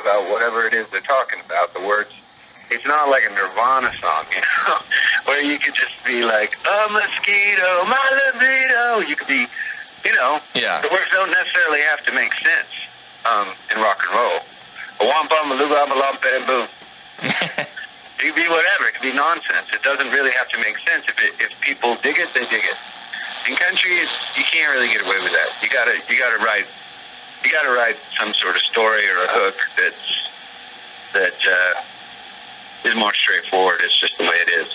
about whatever it is they're talking about. The words, it's not like a Nirvana song, you know, where you could just be like, a mosquito, my libido. You could be, you know, the words don't necessarily have to make sense in rock and roll. A womp bum, a loo bum, a lump, and boom. It could be whatever. It could be nonsense. It doesn't really have to make sense. If people dig it, they dig it. In country, you can't really get away with that. You gotta write some sort of story or a hook that is more straightforward. It's just the way it is.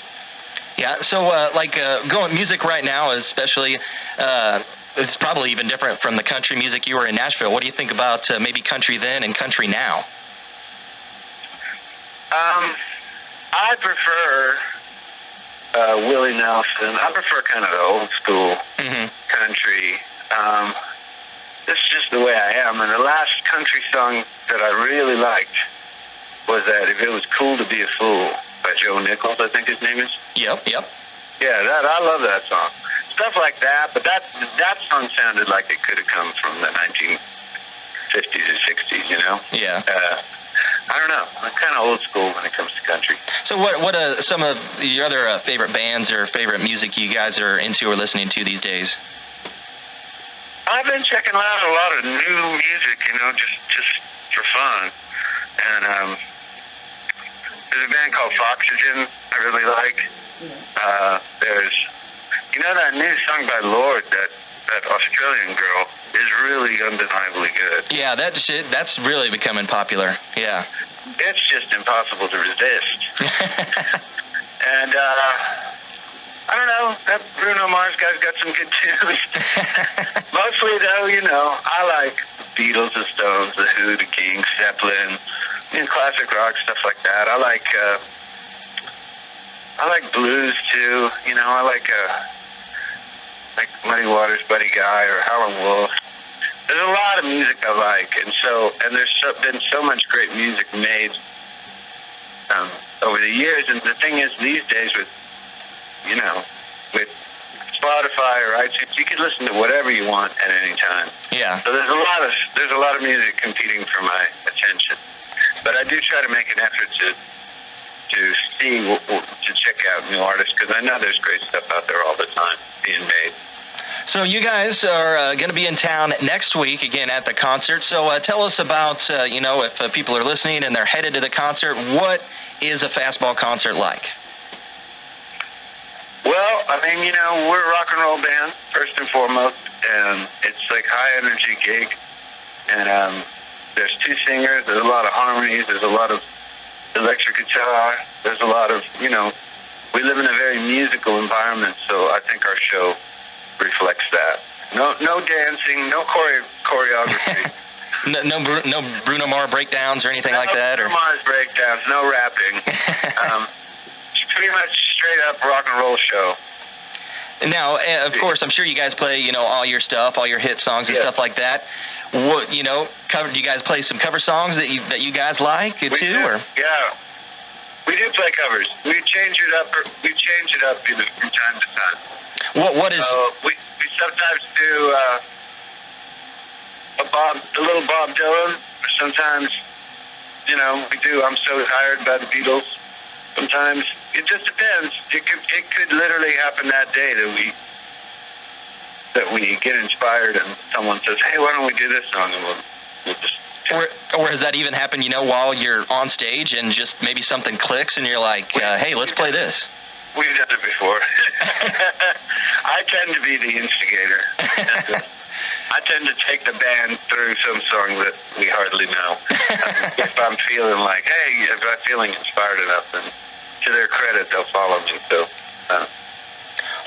Yeah. So going music right now, especially. It's probably even different from the country music you were in Nashville. What do you think about maybe country then and country now? I prefer Willie Nelson. I prefer kind of the old school country. This is just the way I am. And the last country song that I really liked was that If It Was Cool to Be a Fool by Joe Nichols, I think his name is. Yep. Yeah, I love that song. Stuff like that, but that song sounded like it could have come from the 1950s or 60s, you know? Yeah. I don't know. I'm kind of old school when it comes to country. So what are some of your other favorite bands or favorite music you guys are into or listening to these days? I've been checking out a lot of new music, you know, just for fun. And there's a band called Foxygen I really like. There's... You know, that new song by Lorde, that Australian girl, is really undeniably good. Yeah, that's really becoming popular. Yeah. It's just impossible to resist. And, I don't know, that Bruno Mars guy's got some good tunes. Mostly, though, you know, I like the Beatles, the Stones, the Who, the Kings, Zeppelin, you know, classic rock, stuff like that. I like blues, too. You know, I like Muddy Waters, Buddy Guy, or Howlin' Wolf. There's a lot of music I like, and there's been so much great music made over the years. And the thing is, these days with Spotify or iTunes, you can listen to whatever you want at any time. Yeah. So there's a lot of music competing for my attention, but I do try to make an effort to check out new artists, because I know there's great stuff out there all the time being made. So you guys are going to be in town next week again at the concert. So tell us about, if people are listening and they're headed to the concert, what is a Fastball concert like? Well, I mean, you know, we're a rock and roll band, first and foremost, and it's like high energy gig. And there's two singers, there's a lot of harmonies, there's a lot of electric guitar, there's a lot of, you know, we live in a very musical environment, so I think our show reflects that. No dancing, no choreography. no Bruno Mars breakdowns or anything like that? No Bruno Mars breakdowns, no rapping. It's pretty much straight up rock and roll show. Now, of course, I'm sure you guys play, you know, all your stuff, all your hit songs and stuff like that. What, you know, do you guys play some cover songs that you guys like too? Or? Yeah, we do play covers. We change it up. We change it up from time to time. What is? We sometimes do a little Bob Dylan. Or sometimes, you know, we do "I'm So Tired" by the Beatles. Sometimes it just depends. It could literally happen that day that we get inspired and someone says, "Hey, why don't we do this song?" And we'll just. Or has that even happened, you know, while you're on stage and just maybe something clicks and you're like, "Hey, let's play this." We've done it before. I tend to be the instigator. I tend to take the band through some song that we hardly know. If I'm feeling like, hey, if I'm feeling inspired enough, then to their credit, they'll follow me. So,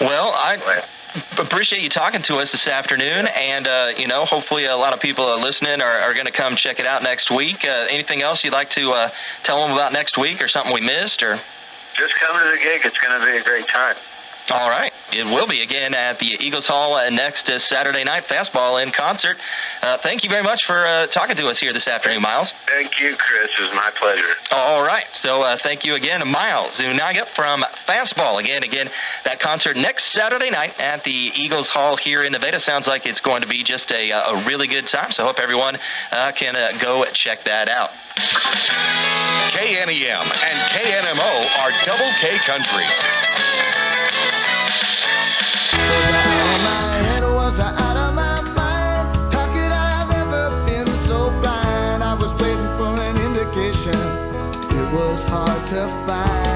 well, I appreciate you talking to us this afternoon, and you know, hopefully a lot of people listening are going to come check it out next week. Anything else you'd like to tell them about next week, or something we missed, or? Just come to the gig. It's going to be a great time. All right. It will be again at the Eagles Hall next Saturday night. Fastball in concert. Thank you very much for talking to us here this afternoon, Miles. Thank you, Chris. It was my pleasure. All right. So thank you again, Miles Zuniga from Fastball. Again, that concert next Saturday night at the Eagles Hall here in Nevada. Sounds like it's going to be just a really good time. So hope everyone can go check that out. KNEM and KNMO are Double K Country. Was I out of my mind? How could I have ever been so blind? I was waiting for an indication. It was hard to find.